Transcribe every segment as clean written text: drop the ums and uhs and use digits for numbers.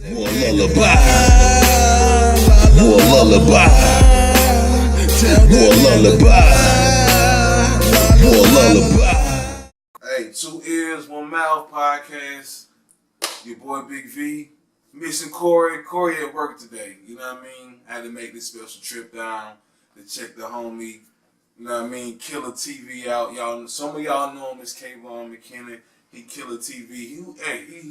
More lullaby, more lullaby, more lullaby, more lullaby. Hey, 2 Ears, 1MOUTH podcast. Your boy Big V. Missing Corey. Corey at work today. You know what I mean? I had to make this special trip down to check the homie. You know what I mean? Killa TV out. Y'all, some of y'all know him as Kavon Mckinnon. He Killa TV. He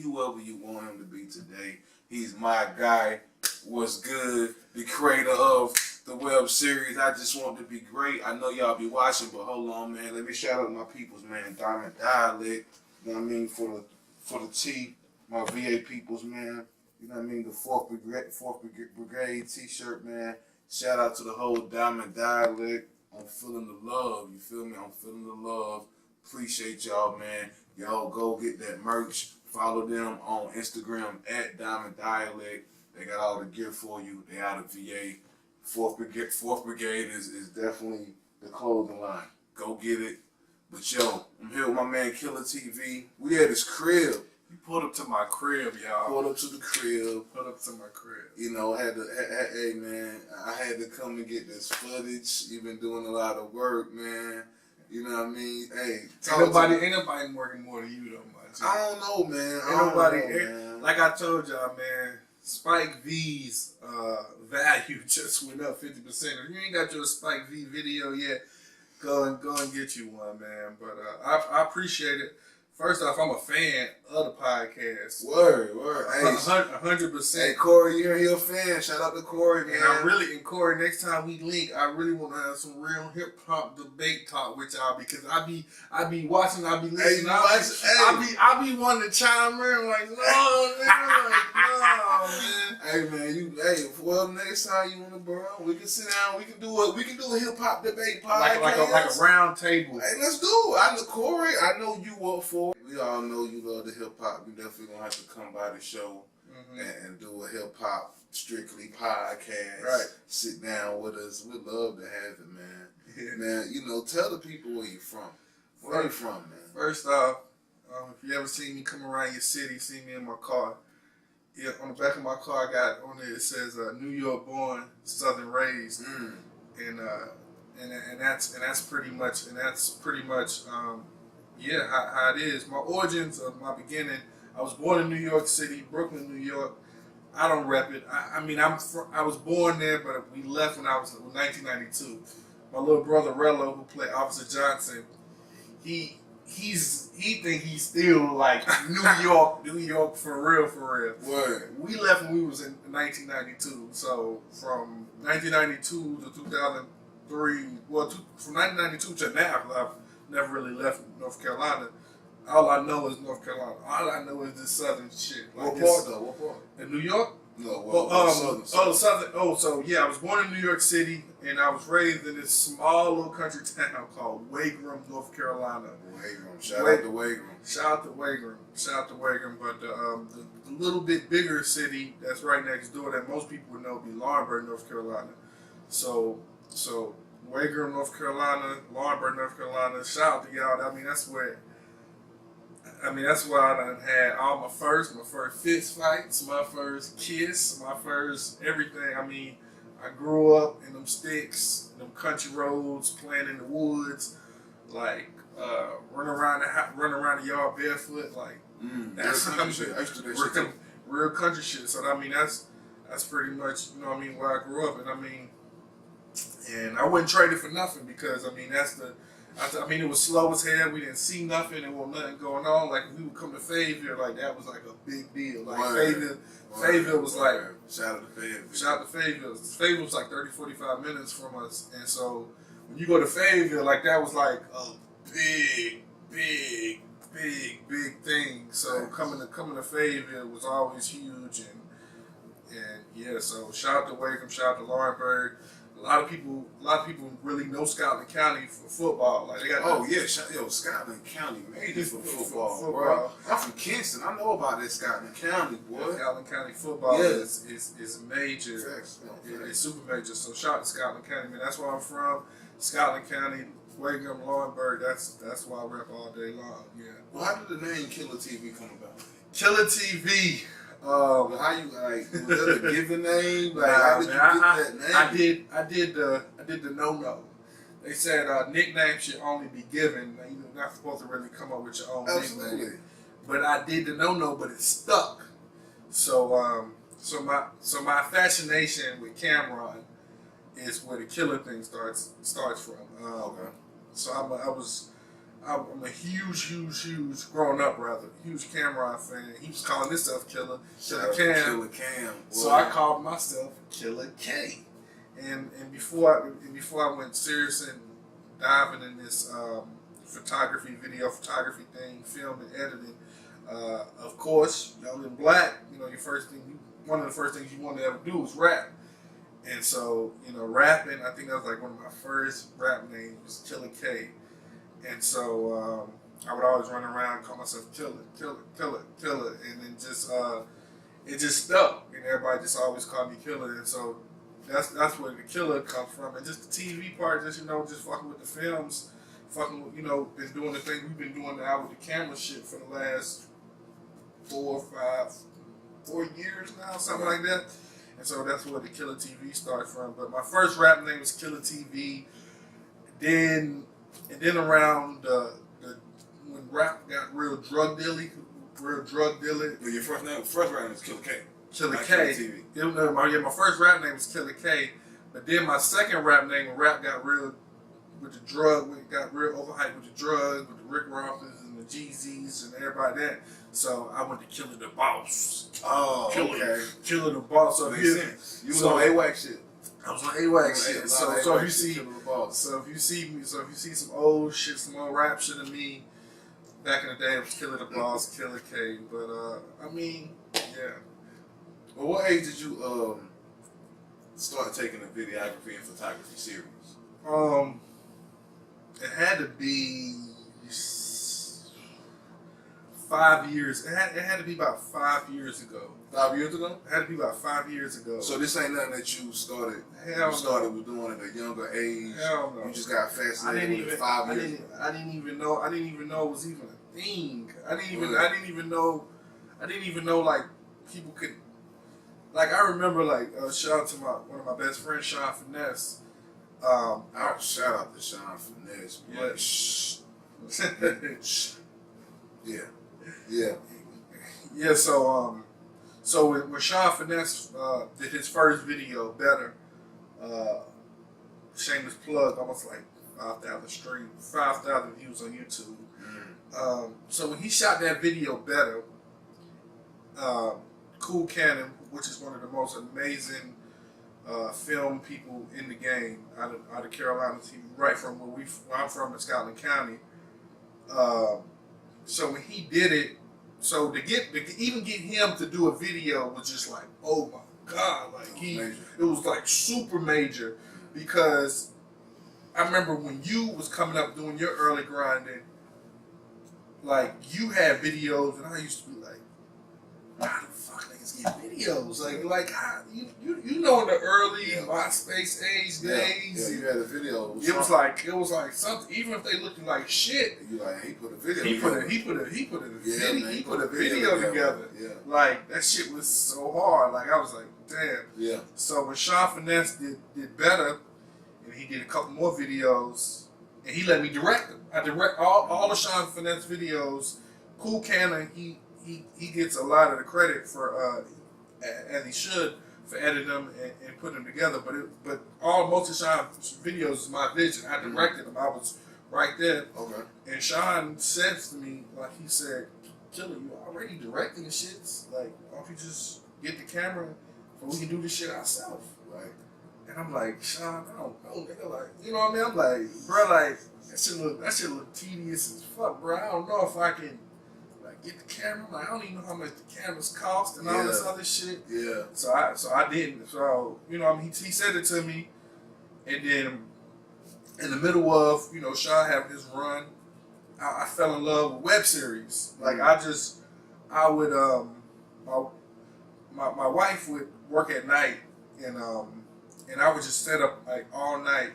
whoever you want him to be today. He's my guy. What's good? The creator of the web series I Just Want to Be Great. I know y'all be watching, but hold on, man. Let me shout out my peoples, man. Diamond Dialect. You know what I mean? For the T, my VA peoples, man. You know what I mean? The 4th Brigade T-shirt, man. Shout out to the whole Diamond Dialect. I'm feeling the love. You feel me? I'm feeling the love. Appreciate y'all, man. Y'all go get that merch. Follow them on Instagram at Diamond Dialect. They got all the gear for you. They out of VA. 4th Brigade is definitely the clothing line. Go get it. But yo, I'm here with my man Killa TV. We at his crib. You pulled up to my crib, y'all. Pulled up to the crib. Pulled up to my crib. You know, hey man, I had to come and get this footage. You've been doing a lot of work, man. You know what I mean? Hey, Ain't nobody working more than you though, man. I don't know, man. Man. Like I told y'all, man, Spike V's value just went up 50%. If you ain't got your Spike V video yet, go and get you one, man. But I appreciate it. First off, I'm a fan of the podcast. Word. Hey, 100%. Hey, Corey, you're a fan. Shout out to Corey, man. And Corey, next time we link, I really want to have some real hip hop debate talk with y'all because I be watching, I be listening. I be wanting to chime in like, no, man. Hey, man, well, next time you want to, bro, we can sit down. We can do a hip hop debate podcast, like a round table. Hey, let's do it. I know Corey. I know you up for it. We all know you love the hip hop. We definitely gonna have to come by the show and do a hip hop strictly podcast. Right. Sit down with us. We'd love to have it, man. Yeah. Man, you know, tell the people where you from. Where you from, man? First off, if you ever see me come around your city, see me in my car. Yeah, on the back of my car, I got on there. It says New York born, Southern raised, and that's pretty much yeah, how it is. My origins of my beginning, I was born in New York City, Brooklyn, New York. I don't rep it. I was born there, but we left when I was in 1992. My little brother Rello, who played Officer Johnson, he think he's still like New York for real. Word. We left when we was in 1992. So from 1992 to 2003, from 1992 to now, I've never really left North Carolina. All I know is North Carolina. All I know is this southern shit. Like what part though? What part? In New York? No, southern. Oh, so yeah, I was born in New York City, and I was raised in this small little country town called Wagram, North Carolina. Shout out to Wagram. But the little bit bigger city that's right next door that most people would know would be Lawrenceburg, North Carolina. So Wagram, North Carolina, Lawrenceburg, North Carolina. Shout out to y'all. That's where I done had all my first fist fights, my first kiss, my first everything. I grew up in them sticks, them country roads, playing in the woods, like running around the yard barefoot, like that's country shit. I used to do that shit. Real country shit. So that's pretty much where I grew up, and I wouldn't trade it for nothing because it was slow as hell. We didn't see nothing. There wasn't nothing going on. Like we would come to Fayetteville, like that was like a big deal. Like Fayetteville was like shout out to Fayetteville. Shout out to Fayetteville. Fayetteville was like 30-45 minutes from us, and so when you go to Fayetteville, like that was like a big thing. So coming to Fayetteville was always huge, and yeah. So shout out to Wakem, shout out to Lawrenceburg. A lot of people really know Scotland County for football. Like they got Scotland County major for football, bro. I'm from Kingston. I know about that Scotland County, boy. Yeah, Scotland County football is major. It's super major. So shout out to Scotland County, man. That's where I'm from. Scotland County, Wakem, Lawrenceburg. That's why I rep all day long. Yeah. Well, how did the name Killa TV come about? Killa TV. How you like? Was that a given name? Like, Nah, how did you man, get that name? I did the no. They said nicknames should only be given. Like, you're not supposed to really come up with your own Absolutely. nickname. But I did the no, but it stuck. So my fascination with Cameron is where the Killa thing starts from. Okay. So I'm a huge growing up huge Cameron fan. He was calling himself Killa Cam. Cam. So I called myself Killa K. And before I went serious and diving in this video photography thing, film and editing, of course, young and black, one of the first things you want to ever do was rap. And so, rapping, I think that was like one of my first rap names was Killa K. And so I would always run around and call myself Killa, and then it just stuck, and everybody just always called me Killa. And so that's where the Killa comes from, and just the TV part, just fucking with the films, fucking with, been doing the thing we've been doing now with the camera shit for the last 4 years now, something like that. And so that's where the Killa TV starts from. But my first rap name was Killa TV. Then around when rap got real drug dealing. But your first rap name was Killa K. Killa Not K. Killa TV. My first rap name was Killa K. But then my second rap name, when rap got real with the drug, when it got real overhyped with the drugs, with the Rick Ross's and the Jeezys and everybody that. So I went to Killa the Boss. Oh, okay. Killa the Boss. So Makes sense. You was on AWAC shit. I was on AWAC shit. So if you see, Killa the Boss. so if you see some old shit, some old rap shit of me, back in the day it was Killa the Boss, Killa K. But yeah. Well, what age did you start taking the videography and photography serious? It had to be 5 years. It had to be about 5 years ago. 5 years ago? It had to be about 5 years ago. So this ain't nothing that you started. Hell you started with doing at a younger age. Hell no. You just got fascinated with it 5 years ago. I didn't even know it was even a thing. I didn't even know like people could. Like I remember, shout out to one of my best friends, Sean Finesse. Shout out to Sean Finesse. Yeah. Yeah. Yeah. Yeah. So when Sean Finesse did his first video, Better, shameless plug, almost like 5,000 views on YouTube. Mm. So when he shot that video, Better, Cool Cannon, which is one of the most amazing film people in the game out of Carolina, right from where I'm from in Scotland County. So when he did it, so to even get him to do a video was just like, oh my God, like it was like super major, because I remember when you was coming up doing your early grinding, like you had videos, and I used to be like, how the fuck niggas get videos? Like how, you know, in the early MySpace age days, yeah, you had a video. It was like something. Even if they looked like shit, you like he put a video. He put a video together. Yeah. Like that shit was so hard. Like I was like, damn. Yeah. So when Sean Finesse did Better, and he did a couple more videos, and he let me direct them. I direct all the Sean Finesse videos. Cool Cannon, he gets a lot of the credit for as he should, for editing them and putting them together. But most of Sean's videos is my vision. I directed them. I was right there. Okay. And Sean says to me, like he said, Killa, you already directing the shits. Like, why don't you just get the camera and we can do this shit ourselves? Right. And I'm like, Sean, I don't know, nigga. Like, you know what I mean? I'm like, bro, like that shit look tedious as fuck, bro. I don't know if I can get the camera. Like, I don't even know how much the cameras cost and all this other shit. Yeah. So I didn't. So, you know, I mean, he said it to me, and then in the middle of, you know, Sean having his run, I fell in love with web series. Like I would my wife would work at night, and I would just set up like all night.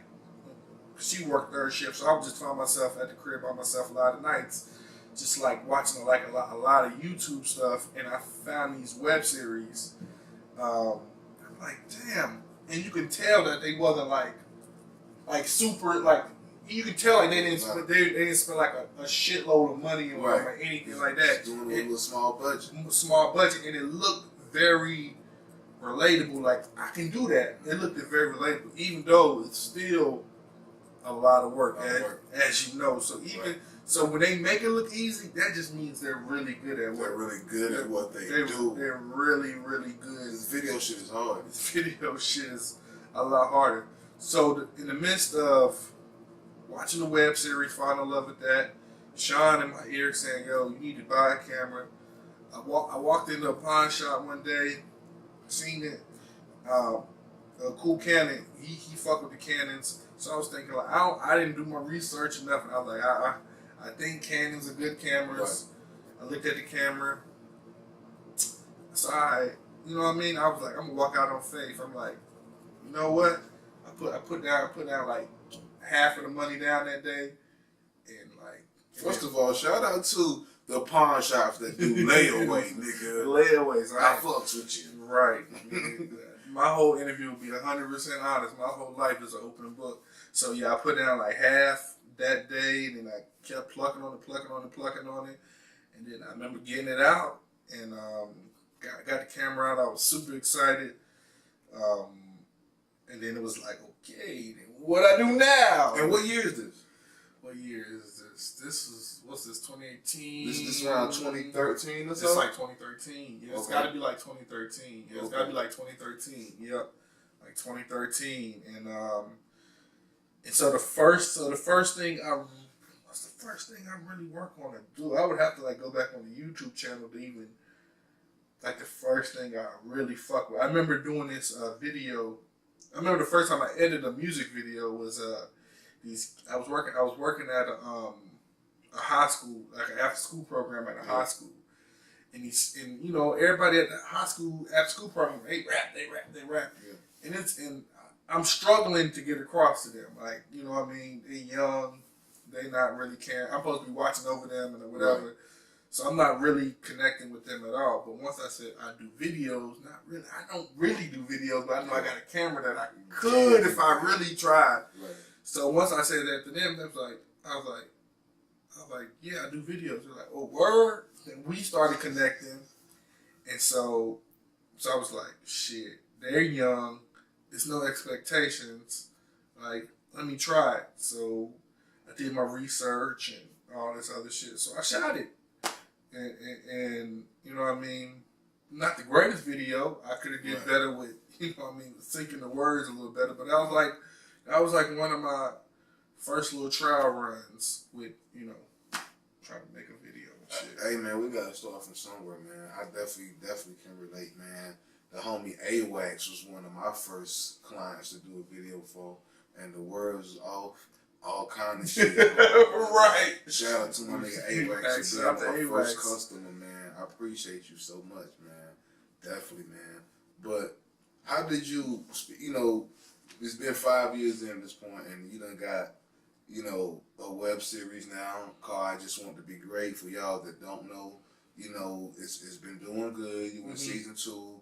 She worked third shift, so I would just find myself at the crib by myself a lot of nights. just like watching like a lot of YouTube stuff, and I found these web series. I'm like, damn, and you can tell that they wasn't like super like. You can tell like they didn't spend like a shitload of money on or anything like that. Doing a little small budget, and it looked very relatable. Like I can do that. It looked very relatable, even though it's still a lot of work, as you know. So so when they make it look easy, that just means they're really good at They're really good at what they do. They're really, really good. This video shit is hard. This video shit is a lot harder. So in the midst of watching the web series, fall in love with that, Sean in my ear saying, "Yo, you need to buy a camera." I walked into a pawn shop one day, seen it, a cool Canon. He fucked with the Canons, so I was thinking like I didn't do my research or nothing. I was like I think Canons are good cameras. Right. I looked at the camera, so you know what I mean. I was like, I'm gonna walk out on faith. I'm like, you know what? I put down like half of the money down that day, and like. First of all, shout out to the pawn shops that do layaway, nigga. Layaways. I fucks with you. Right. My whole interview will be 100% honest. My whole life is an open book. So yeah, I put down like half that day, and then I kept plucking on it, and then I remember getting it out, and got the camera out. I was super excited, and then it was like, okay, then what I do now? And what year is this? What year is this? This is, what's this, 2018? This is around 2013 or so? It's like 2013. Yeah, it's got to be like 2013. Yeah, it's got to be like 2013. Yep, like 2013. And so the first thing what's the first thing I really work on to do? I would have to like go back on the YouTube channel to even like the first thing I really fuck with. I remember doing this video. I remember the first time I edited a music video was I was working at a high school, like an after school program at a high school, and you know, everybody at the high school after school program, they rap, yeah. and I'm struggling to get across to them, like, you know what I mean, they young, they not really caring. I'm supposed to be watching over them and whatever, right. So I'm not really connecting with them at all. But once I said I do videos, not really, I don't really do videos, but I know I got a camera that I could if I really tried. Right. So once I said that to them, I was like, yeah, I do videos. They're like, oh, word? Then we started connecting. And so I was like, shit, they're young. There's no expectations. Like, let me try it. So I did my research and all this other shit. So I shot it. And you know what I mean? Not the greatest video. I could have did better with, you know what I mean, syncing the words a little better. But that was like one of my first little trial runs with, you know, trying to make a video and shit. Hey man, we gotta start from somewhere, man. I definitely can relate, man. The homie AWAX was one of my first clients to do a video for, and the words all kind of shit. Right. Shout out to my nigga AWAX for being my first customer, man. I appreciate you so much, man. Definitely, man. But how did you, you know, it's been 5 years in this point, and you done got, you know, a web series now called I Just Want to Be Great. For y'all that don't know, you know, it's been doing good. You went season 2.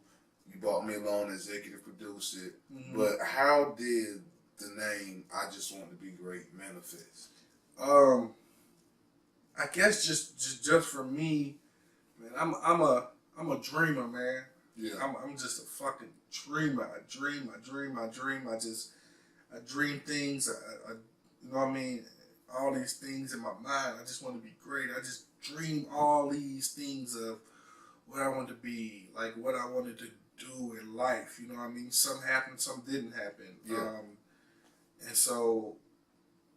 You brought me along, executive produced it. But how did the name I Just Want to Be Great manifest? I guess just for me, man, I'm a dreamer, man. Yeah. I'm just a fucking dreamer. I dream. I dream things. I you know what I mean? All these things in my mind. I just want to be great. I just dream all these things of what I want to be, like what I wanted to do in life. You know what I mean? Some happened, some didn't happen. Yeah. And so,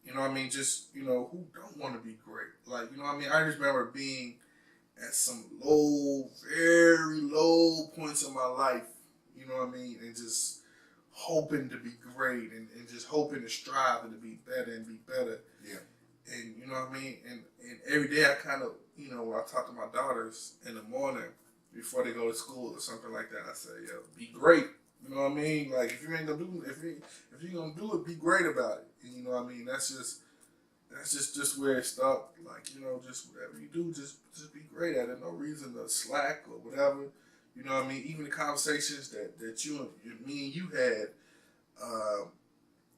you know what I mean? Just, you know, who don't want to be great? Like, you know what I mean? I just remember being at some very low points in my life, you know what I mean? And just hoping to be great and just hoping to strive and to be better. Yeah. And, you know what I mean? And every day I kind of, you know, when I talk to my daughters in the morning before they go to school or something like that, I say, yo, be great. You know what I mean? Like, if you ain't gonna do, if you're gonna do it, be great about it. And you know what I mean? That's just, that's just where it stuck. Like, just whatever you do, just be great at it. No reason to slack or whatever. You know what I mean? Even the conversations that me and you had,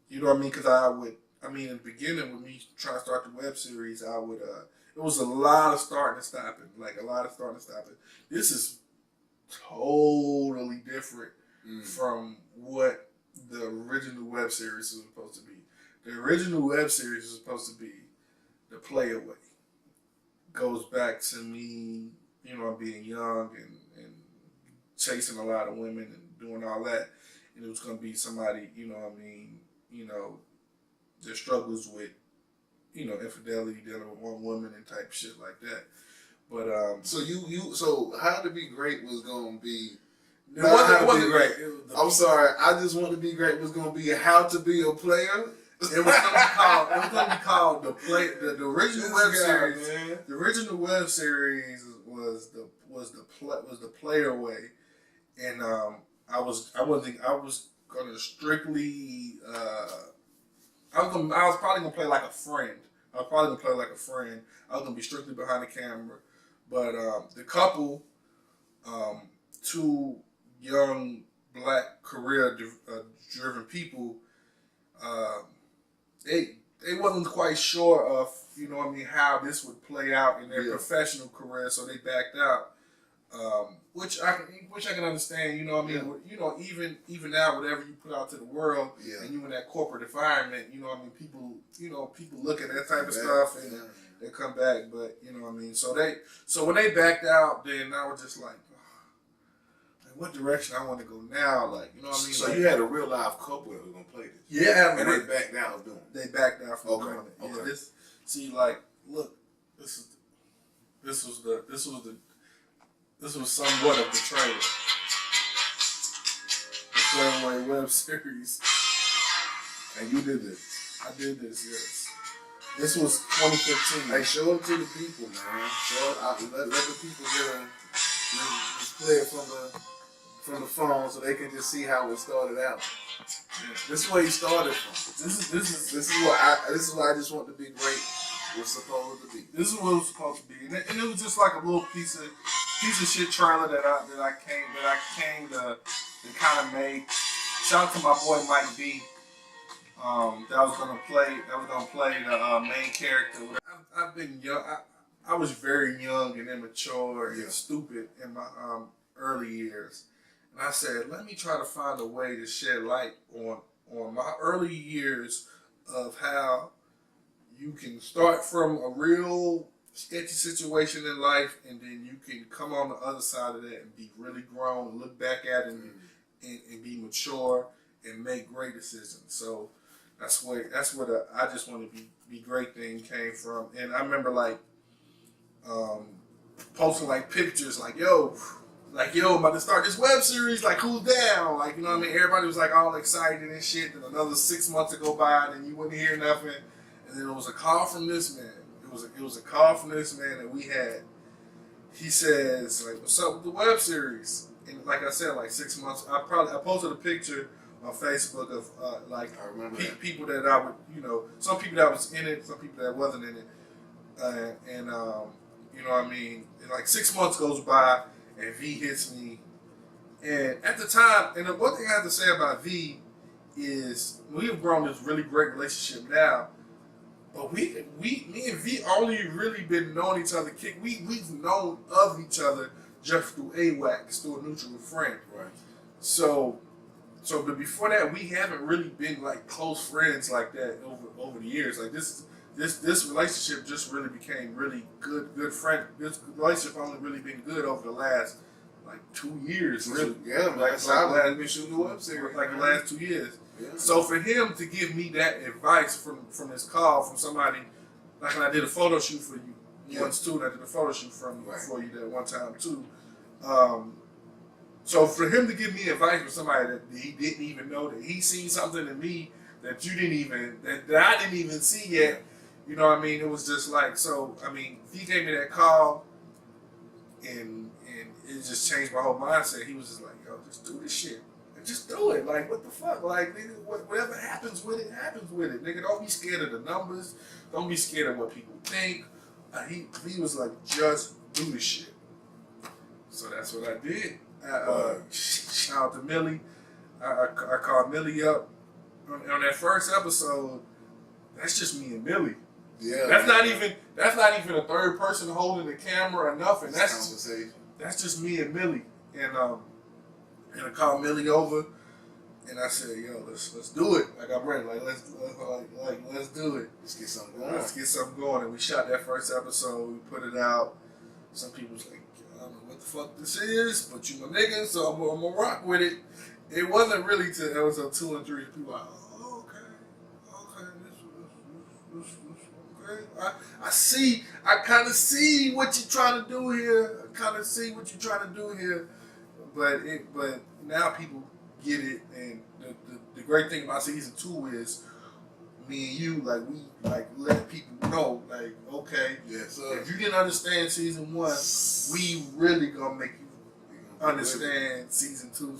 you know what I mean? Because in the beginning, when me trying to start the web series, it was a lot of starting and stopping. Like, a lot of starting and stopping. This is totally different from what the original web series was supposed to be. The original web series was supposed to be the playaway. Goes back to me, being young and chasing a lot of women and doing all that. And it was going to be somebody, that struggles with, infidelity, dealing with one woman and type shit like that. But so How to Be Great was gonna be. It wasn't great. I'm sorry. I Just Want to Be Great was gonna be How to Be a Player. It was gonna be called the original web series. Man. The original web series was the playaway, and I was gonna strictly. I was probably gonna play like a friend. I was gonna be strictly behind the camera, but the couple, two young black career-driven people, they wasn't quite sure of how this would play out in their professional career, so they backed out. Which I can understand. Even now, whatever you put out to the world, and you in that corporate environment, people look at that type of stuff and they come back. But So when they backed out, then I was just like, what direction I want to go now? Like, So like, you had a real live couple that was gonna play this. Yeah, and they backed out of doing it. They backed out from doing it. Okay. Yeah, look, this was somewhat of the trailer. The Playaway web series. And you did this. I did this, yes. This was 2015. Hey, show it to the people, man. Let the people just play it from the phone so they can just see how it started out. Yeah. This is where he started from. This is what I Just Want to Be Great was supposed to be. This is what it was supposed to be, and it was just like a little piece of shit trailer that I came to kind of make. Shout out to my boy Mike B. That was gonna play the main character. I've been young. I was very young and immature and stupid in my early years, and I said, let me try to find a way to shed light on my early years of how you can start from a real sketchy situation in life, and then you can come on the other side of that and be really grown, and look back at it and be mature and make great decisions. So that's where the I Just Want to Be Great thing came from. And I remember posting pictures yo, I'm about to start this web series, who's down? Everybody was all excited and shit, and another 6 months would go by and you wouldn't hear nothing. And then it was a call from this man. It was a call from this man that we had. He says, what's up with the web series? And like I said, 6 months, I posted a picture on Facebook of people that I would, some people that was in it, some people that wasn't in it. And 6 months goes by and V hits me. And at the time, and the one thing I have to say about V is we have grown this really great relationship now. But me and V only really been knowing each other. We've known of each other just through AWACS, through a mutual friend. Right. So but before that, we haven't really been close friends like that over the years. This relationship just really became really good friend. This relationship only really been good over the last 2 years. Really, yeah, I've been shooting the web series the last 2 years. Yeah. So for him to give me that advice from this call from somebody, when I did a photo shoot for you once too, and I did a photo shoot for you that one time too. So for him to give me advice from somebody that he didn't even know, that he seen something in me that you didn't even that I didn't even see yet, it was just he gave me that call, and it just changed my whole mindset. He was just yo, just do this shit. just do it. Like, what the fuck? Like, nigga, whatever happens with it, happens with it. Nigga, don't be scared of the numbers. Don't be scared of what people think. He was like, just do the shit. So that's what I did. Shout out to Millie. I called Millie up on that first episode. That's just me and Millie. Yeah. That's not even a third person holding the camera or nothing. That's just me and Millie. And I called Millie over, and I said, "Yo, let's do it. Like, I'm ready. Like let's do it. Let's get something going. Let's get something going." And we shot that first episode. We put it out. Some people was like, "I don't know what the fuck this is, but you my nigga, so I'm gonna rock with it." It wasn't really till episode 2 and 3. People were like, "Oh, okay, this okay." I kind of see what you're trying to do here. But now people get it, and the great thing about season 2 is me and you, like, we like let people know, like, okay, yes, if you didn't understand season 1, we really gonna make you understand season 2.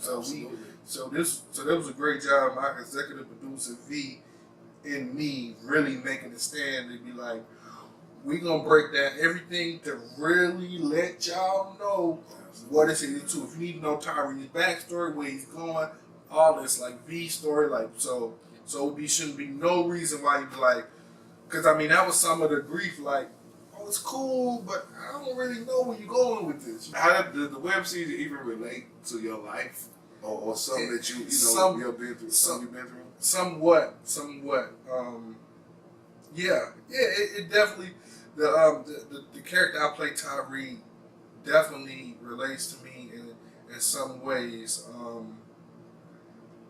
So that was a great job, my executive producer V and me really making a stand to be like, we gonna break down everything to really let y'all know what is season 2. If you need to know Tyree's backstory, where he's going, all this, like, V story, like, so shouldn't be no reason why you be like, because I mean that was some of the grief, like, oh, it's cool, but I don't really know where you're going with this. How did the web series even relate to your life, or something that you know you've been through, something you've been through? Somewhat. It definitely the character I play, Tyree, definitely relates to me in some ways.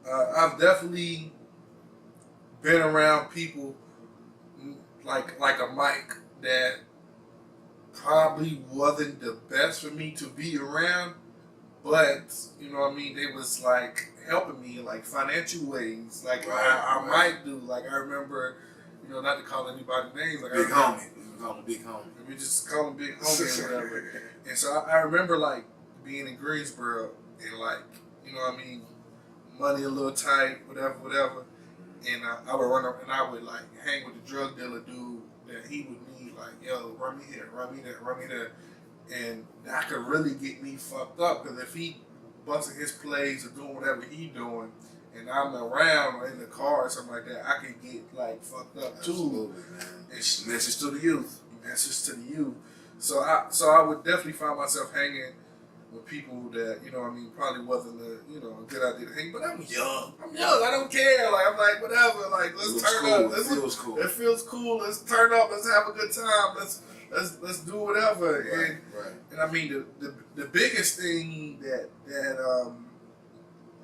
I've definitely been around people like a Mike that probably wasn't the best for me to be around, but you know what I mean, they was like helping me in like financial ways, like I might do. Like, I remember, you know, not to call anybody names, like Big homie. We call him Big Homie. We just call him Big Homie or whatever. And so I remember like being in Greensboro and, like, you know what I mean, money a little tight, whatever. And I would run up and I would like hang with the drug dealer dude that he would need, like, yo, run me here, run me there. And that could really get me fucked up, because if he busting his plays or doing whatever he doing, and I'm around or in the car or something like that, I could get like fucked up too. Absolutely, man. And Message to the youth. Message to the youth. So I would definitely find myself hanging with people that, you know what I mean, probably wasn't a good idea to hang. But I'm young. I don't care. Like, I'm like, whatever. Like, let's turn up. It feels cool. It feels cool. Let's turn up. Let's have a good time. Let's do whatever. Right. And I mean, the biggest thing that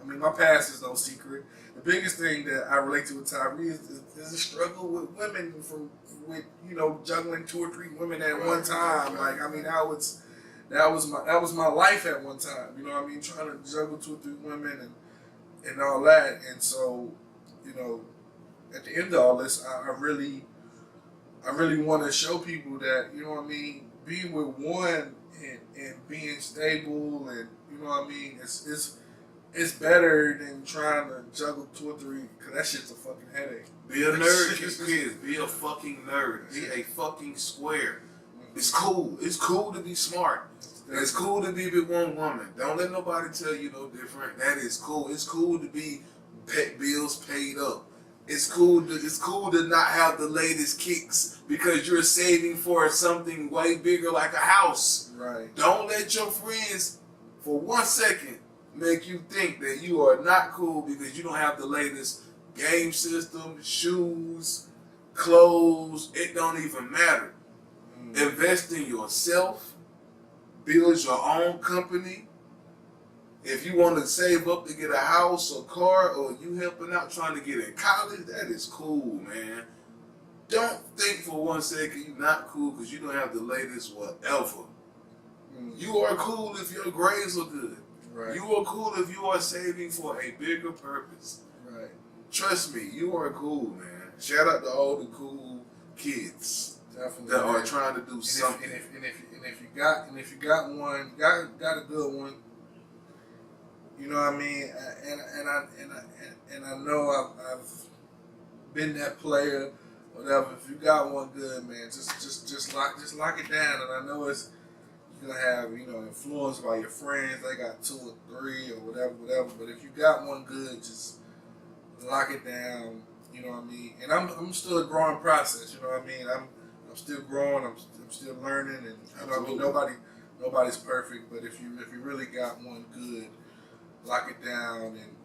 I mean, my past is no secret. The biggest thing that I relate to with Tyree is a struggle with women, with juggling 2 or 3 women at one time. Like, I mean, that was my life at one time. You know what I mean? Trying to juggle 2 or 3 women and all that. And so, at the end of all this, I really want to show people that, you know what I mean, being with one and being stable, and you know what I mean, it's better than trying to juggle 2 or 3, because that shit's a fucking headache. Be a nerd, kids. Be a fucking nerd. Be a fucking square. It's cool. It's cool to be smart. It's cool to be with one woman. Don't let nobody tell you no different. That is cool. It's cool to be bills paid up. It's cool to not have the latest kicks because you're saving for something way bigger like a house. Right. Don't let your friends for 1 second make you think that you are not cool because you don't have the latest game system, shoes, clothes. It don't even matter. Invest in yourself. Build your own company. If you want to save up to get a house or car, or you helping out trying to get in college, that is cool, man. Don't think for 1 second you're not cool because you don't have the latest whatever. You are cool if your grades are good. Right. You are cool if you are saving for a bigger purpose. Right. Trust me, you are cool, man. Shout out to all the cool kids that are trying to do something. And if you got one, got a good one, You know what I mean? And I know I've been that player, whatever. If you got one good, man, just lock it down. And I know it's you're gonna have, you know, influence by your friends. They got 2 or 3 or whatever. But if you got one good, just lock it down. You know what I mean? And I'm still a growing process. You know what I mean? I'm still growing. I'm still learning, and you know what I mean. Nobody's perfect. But if you really got one good, lock it down and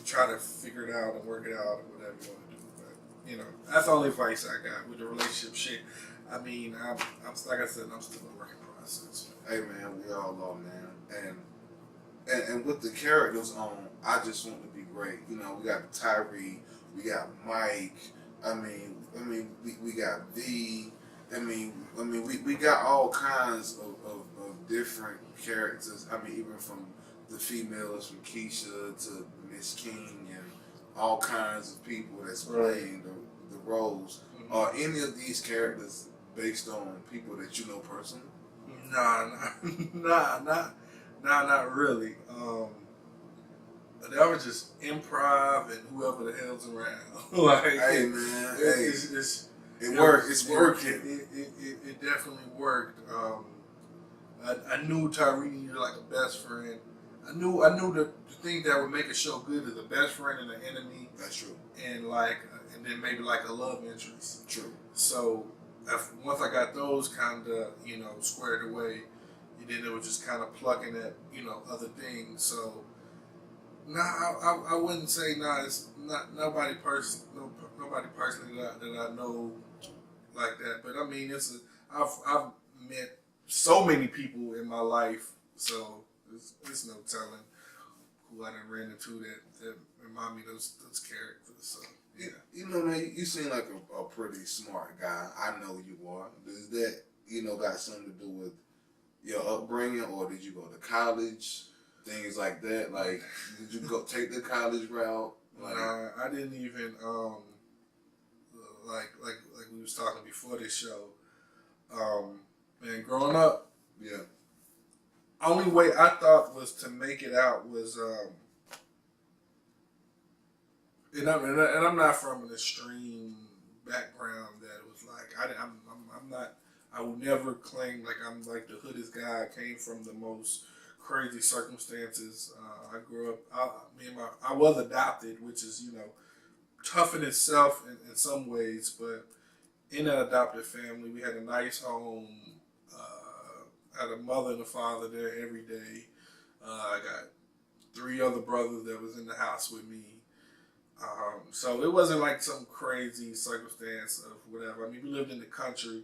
try to figure it out and work it out or whatever you want to do. But you know, that's the only advice I got with the relationship shit. I mean, I'm like I said, I'm still a working process. Hey man, we all are, man, and with the characters on, I just want to be great. You know, we got Tyree, we got Mike. I mean, we got V. I mean, we got all kinds of different characters. I mean, even from the females, from Keisha to Miss King, and all kinds of people that's playing the roles. Mm-hmm. Are any of these characters based on people that you know personally? Not really. That was just improv and whoever the hell's around. Like, hey man, it worked. It's working. It definitely worked. I knew Tyree needed like a best friend. I knew the thing that would make a show good is a best friend and an enemy. That's true. And then maybe like a love interest. True. So once I got those kind of, you know, squared away, and then it was just kind of plucking at, you know, other things. So I wouldn't say it's not nobody personally that I know like that. But I mean, I've met so many people in my life, so there's no telling who I done ran into that remind me of those characters. So yeah, you know, man, you seem like a pretty smart guy. I know you are. Does that, you know, got something to do with your upbringing, or did you go to college? Things like that. Like, did you go take the college route? Like, I didn't even like we was talking before this show. Man, growing up, yeah. only way I thought was to make it out was and I'm not from an extreme background that it was like I'm not. I would never claim like I'm like the hoodest guy. I came from the most crazy circumstances. I grew up. I was adopted, which is, you know, tough in itself in some ways. But in that adopted family, we had a nice home. Had a mother and a father there every day. I got 3 other brothers that was in the house with me. So it wasn't like some crazy circumstance of whatever. I mean, we lived in the country.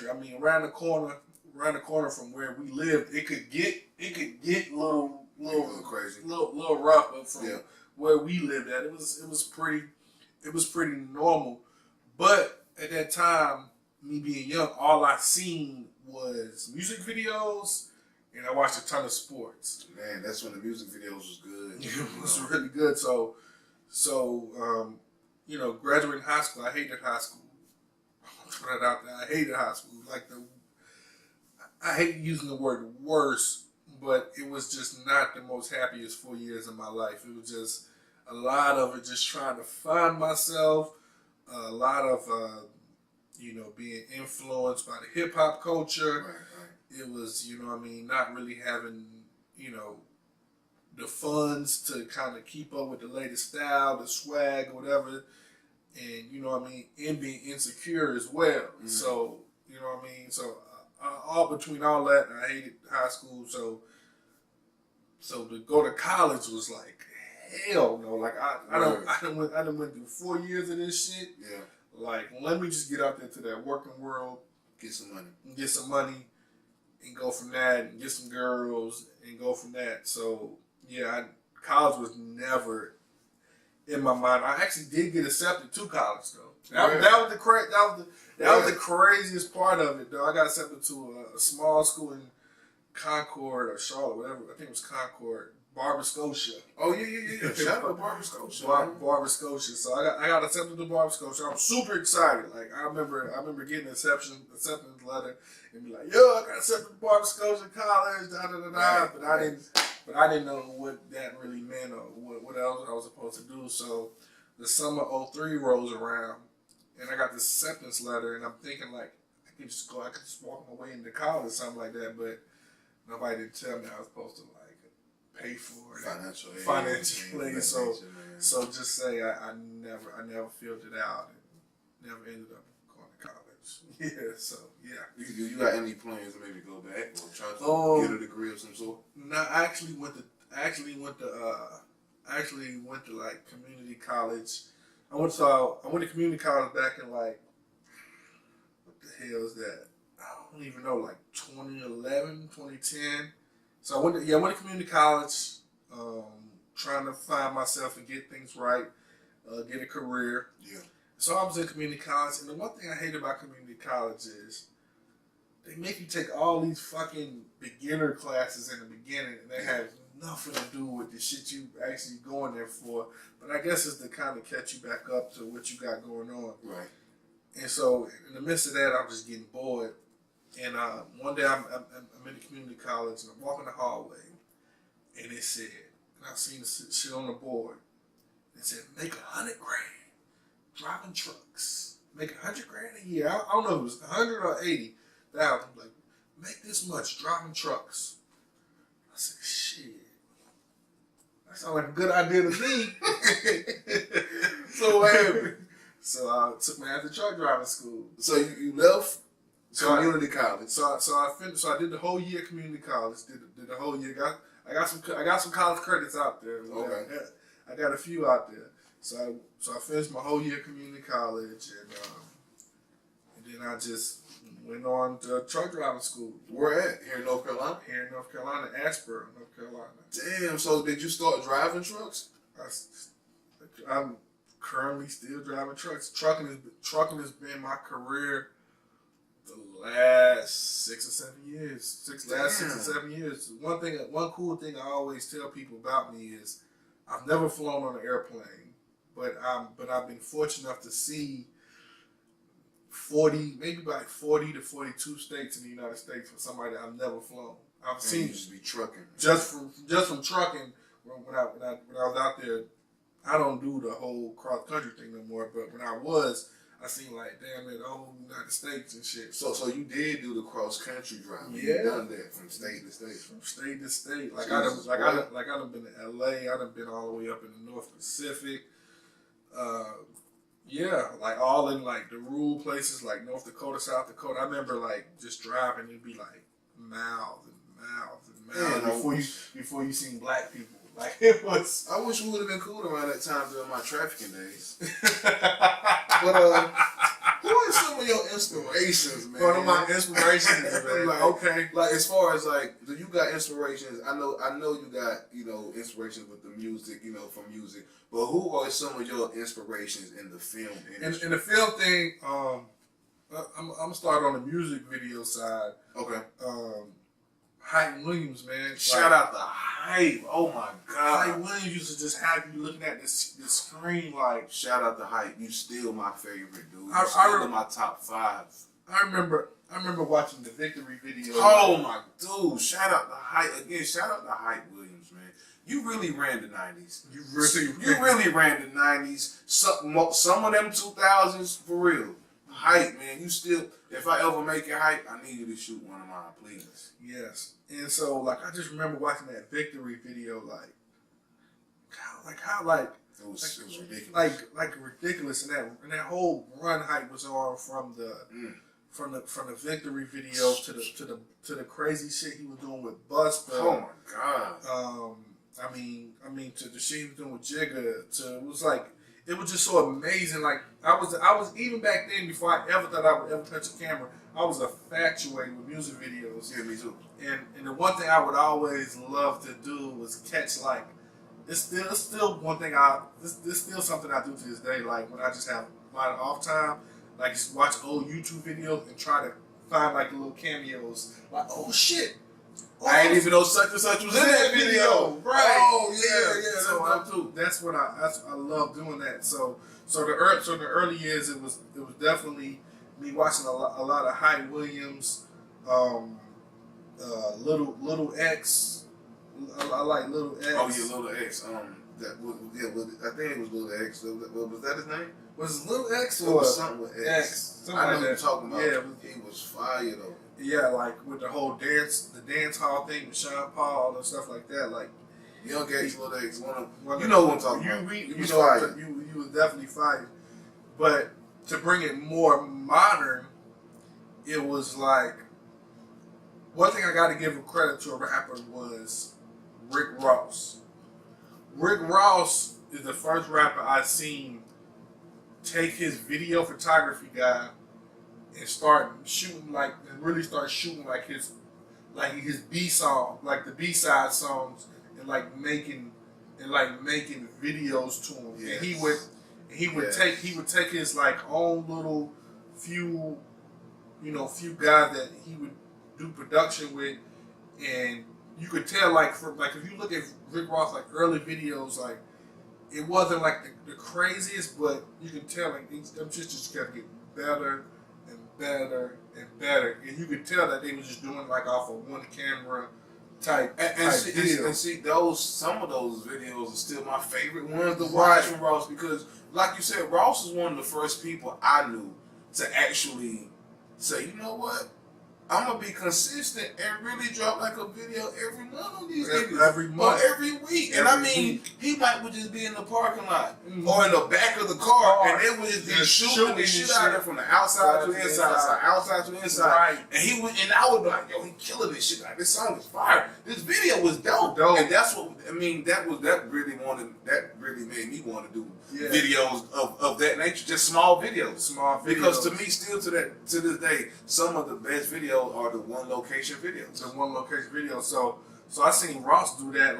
I mean, around the corner from where we lived, it could get a little crazy, little rough. But from where we lived at, it was pretty normal. But at that time, me being young, all I seen was music videos, and I watched a ton of sports. Man, that's when the music videos was good. It was really good. So you know, graduating high school, I hated high school. I'll throw that out there. I hated high school. I hate using the word worse, but it was just not the most happiest 4 years of my life. It was just a lot of it just trying to find myself, a lot of, you know, being influenced by the hip hop culture. Right. It was, you know what I mean, not really having, you know, the funds to kind of keep up with the latest style, the swag, whatever. And, you know what I mean, and being insecure as well. Mm-hmm. So, you know what I mean? So, all between all that, I hated high school. So to go to college was like, hell no. Like, I done went through 4 years of this shit. Yeah. Like, let me just get out there to that working world. Get some money. And go from that, and get some girls, and go from that. So, yeah, college was never in my mind. I actually did get accepted to college, though. That was the craziest part of it, though. I got accepted to a small school in Concord or Charlotte, whatever. I think it was Concord, Barber Scotia. Oh yeah. Shout out to Barber Scotia. Barber Scotia. So I got accepted to Barber Scotia. I'm super excited. Like I remember getting an acceptance letter and be like, yo, I got accepted to Barber Scotia College, But but I didn't know what that really meant or what else I was supposed to do. So the summer '03 rolls around, and I got this acceptance letter, and I'm thinking like I could just walk my way into college or something like that, but nobody did tell me I was supposed to like pay for it, financial aid. So just say I never filled it out and never ended up going to college. Yeah, so yeah. You got any plans to maybe go back or try to get a degree of some sort? No, I actually went to like community college. I went to community college back in like, what the hell is that? I don't even know, like 2011, 2010. So I went to community college, trying to find myself and get things right, get a career. Yeah. So I was in community college, and the one thing I hate about community college is they make you take all these fucking beginner classes in the beginning, and they have nothing to do with the shit you actually going there for. But I guess it's to kind of catch you back up to what you got going on. Right. And so in the midst of that, I'm just getting bored. And one day I'm in the community college, and I'm walking the hallway, and it said, and I seen this shit on the board. It said, make $100,000 driving trucks. Make $100,000 a year. I don't know if it was 100 or 80,000. Like, make this much driving trucks. I said, shit. That sounds like a good idea to me. So what happened? So I took my ass to truck driving school. So you left community college. So I finished. So I did the whole year community college. Did the whole year. I got some college credits out there. Okay. I got a few out there. So I finished my whole year community college, and then I just went on to truck driving school. Where at? Here in North Carolina? Here in North Carolina, Asheboro, North Carolina. Damn, so did you start driving trucks? I'm currently still driving trucks. Trucking has been my career the last 6 or 7 years. Last 6 or 7 years. One cool thing I always tell people about me is I've never flown on an airplane, but I've been fortunate enough to see 40 to 42 states in the United States for somebody that I've never flown. I've seen just be trucking. Just from trucking. When I was out there, I don't do the whole cross country thing no more. But when I was, I seen like damn it, the whole United States and shit. So you did do the cross country driving. Yeah, you done that from state to state. From state to state. Like Jesus, I done been to LA. I done been all the way up in the North Pacific. Yeah, like all in like the rural places like North Dakota, South Dakota. I remember like just driving and it'd be like miles and miles and miles before you seen black people. Like it was. I wish we would have been cool around that time during my trafficking days. But who are some of your inspirations, man? One of my inspirations, man. Like, okay. Like as far as like, do you got inspirations? I know you got inspirations with the music, from music. But who are some of your inspirations in the film industry? In the film thing, I'm gonna start on the music video side. Okay. Hype Williams, man. Shout out to Hype. Oh my God. Hype Williams used to just have you looking at the screen like. Shout out to Hype. You still my favorite, dude. I still in my top 5. I remember watching the Victory video. Oh my dude. Shout out to Hype. Again, shout out to Hype Williams, man. You really ran the 90s. You really ran the 90s. Some of them 2000s, for real. Hype, man. You still, if I ever make it Hype, I need you to shoot one of mine, please. Yes. And so, like, I just remember watching that Victory video, It was ridiculous. Like ridiculous. And that whole run Hype was on from the Victory video to the crazy shit he was doing with Busta. Oh my God. I mean, to the shit he was doing with Jigga. It was just so amazing. Like I was even back then, before I ever thought I would ever touch a camera, I was infatuated with music videos. Yeah, me too. And the one thing I would always love to do was catch like it's still one thing it's still something I do to this day. Like when I just have a lot of off time, like just watch old YouTube videos and try to find like the little cameos. Like, oh shit. I didn't even know such and such was in that video. Right. Oh yeah. So that's what I love doing that. So the early years it was definitely me watching a lot of Hype Williams, Little X, I like Little X. Oh yeah, Little X. I think it was Little X. Was that his name? Was it Little X It or was something with X. Something I know like what you're that. talking about. Yeah, He was fire though. yeah, like with the whole dance hall thing with Sean Paul and stuff like that. Like Young X, Little X, well, you know what I'm talking about. You was know, fire. you was definitely fire. But to bring it more modern, it was like one thing I got to give credit to a rapper was Rick Ross. Rick Ross is the first rapper I've seen take his video photography guy and start shooting really start shooting like his B song, like the B-side songs, and making videos to him. Yes. And he would take his own little few guys that he would do production with, and you could tell if you look at Rick Ross early videos, it wasn't the craziest, but you can tell them just kept getting better and better and better, and you could tell that they was just doing off of one camera type deal. And see some of those videos are still my favorite ones to watch from Ross, because like you said, Ross is one of the first people I knew to actually say, you know what, I'm gonna be consistent and really drop a video every month on these niggas. Every month. Or every week. And Every I mean, week. he would just be in the parking lot or in the back of the car, and they would just be shooting the shit out of it from the outside to the inside, outside to the inside. Right. And I would be like, yo, he killing this shit. This song is fire. This video was dope. And that's what that really made me want to do videos of that nature, just small videos. Because to me, still to this day, some of the best videos are the one location videos. The one location videos. So I seen Ross do that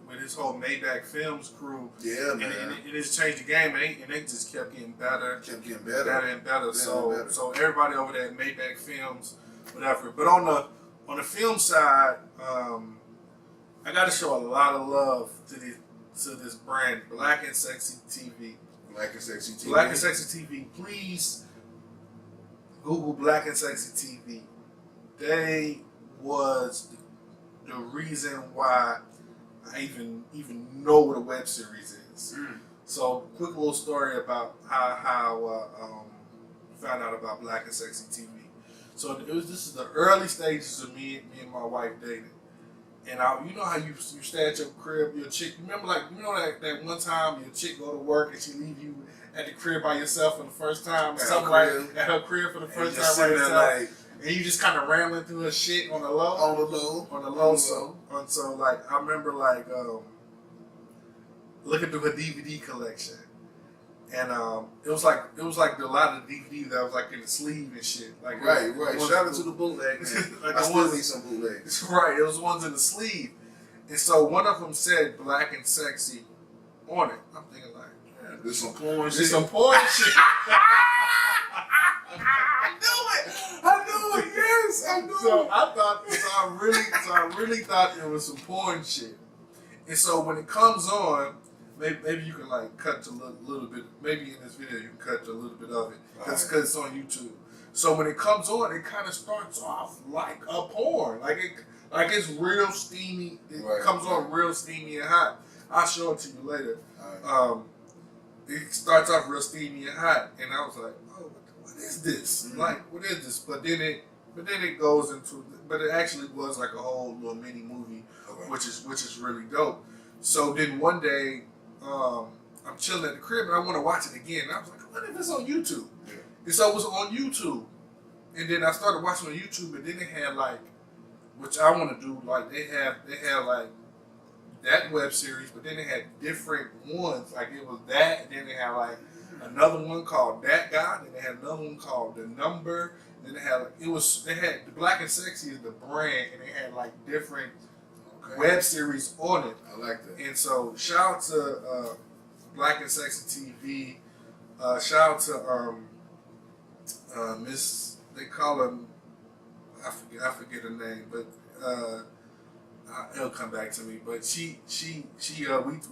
with his whole Maybach Films crew. Yeah, man. And it just changed the game, and they just kept getting better. Better and better. So everybody over there at Maybach Films, whatever. But on the film side, I got to show a lot of love to this brand, Black and Sexy TV. Black and Sexy TV. Black and Sexy TV. Please Google Black and Sexy TV. They was the reason why I even know what a web series is. So, quick little story about how found out about Black and Sexy TV. So this is the early stages of me and my wife dating. And you know how you stay at your crib, your chick. Remember, that one time your chick go to work and she leave you at the crib by yourself for the first time, at her crib for the first time by yourself. And you just kind of rambling through her shit on the low. So I remember looking through her DVD collection, and it was like a lot of the DVDs that was in the sleeve and shit. Right. Shout out to the bootleg. I still need some bootlegs. Right, it was ones in the sleeve, and so one of them said Black and Sexy on it. I'm thinking there's some porn shit. There's some porn shit. I knew it. Yes, I knew it. So I really thought it was some porn shit. And so when it comes on, maybe you can cut to a little bit. Maybe in this video you can cut to a little bit of it because it's on YouTube. So when it comes on, it kind of starts off like a porn, it's real steamy. It comes on real steamy and hot. I'll show it to you later. Right. It starts off real steamy and hot, and I was like, oh, what is this? What is this? But then it goes into, but it actually was a whole little mini movie, which is really dope. So then one day, I'm chilling at the crib and I want to watch it again. And I was like, what if it's on YouTube? Yeah. And so it was on YouTube, and then I started watching on YouTube, and then they had which I want to do, they have that web series, but then they had different ones. It was that, and then they had another one called That Guy, and they had another one called The Number. Then they had the Black and Sexy is the brand, and they had different web series on it. I like that. And so shout out to Black and Sexy TV. Shout out to Miss, they call her, I forget her name, but it'll come back to me. But we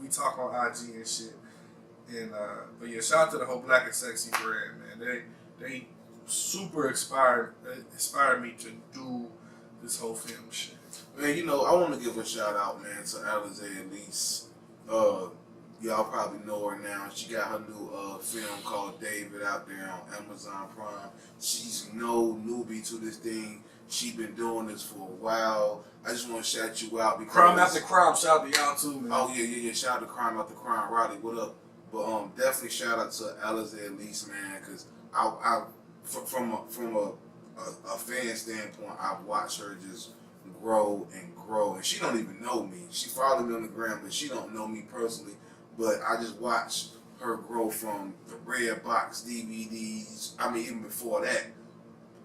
talk on IG and shit. And but yeah, shout out to the whole Black and Sexy brand, man. They super inspired me to do this whole film shit. Man, you know, I want to give a shout out, man, to Alizé Elise. Y'all probably know her now. She got her new film called David out there on Amazon Prime. She's no newbie to this thing. She been doing this for a while. I just want to shout you out because Crime After Crime, shout out to y'all too, man. Oh yeah. Shout out to Crime After Crime, Roddy. What up? But definitely shout out to Alizé Elise, man, because from a fan standpoint, I've watched her just grow and grow, and she don't even know me. She followed me on the gram, but she don't know me personally. But I just watched her grow from the red box DVDs. I mean, even before that,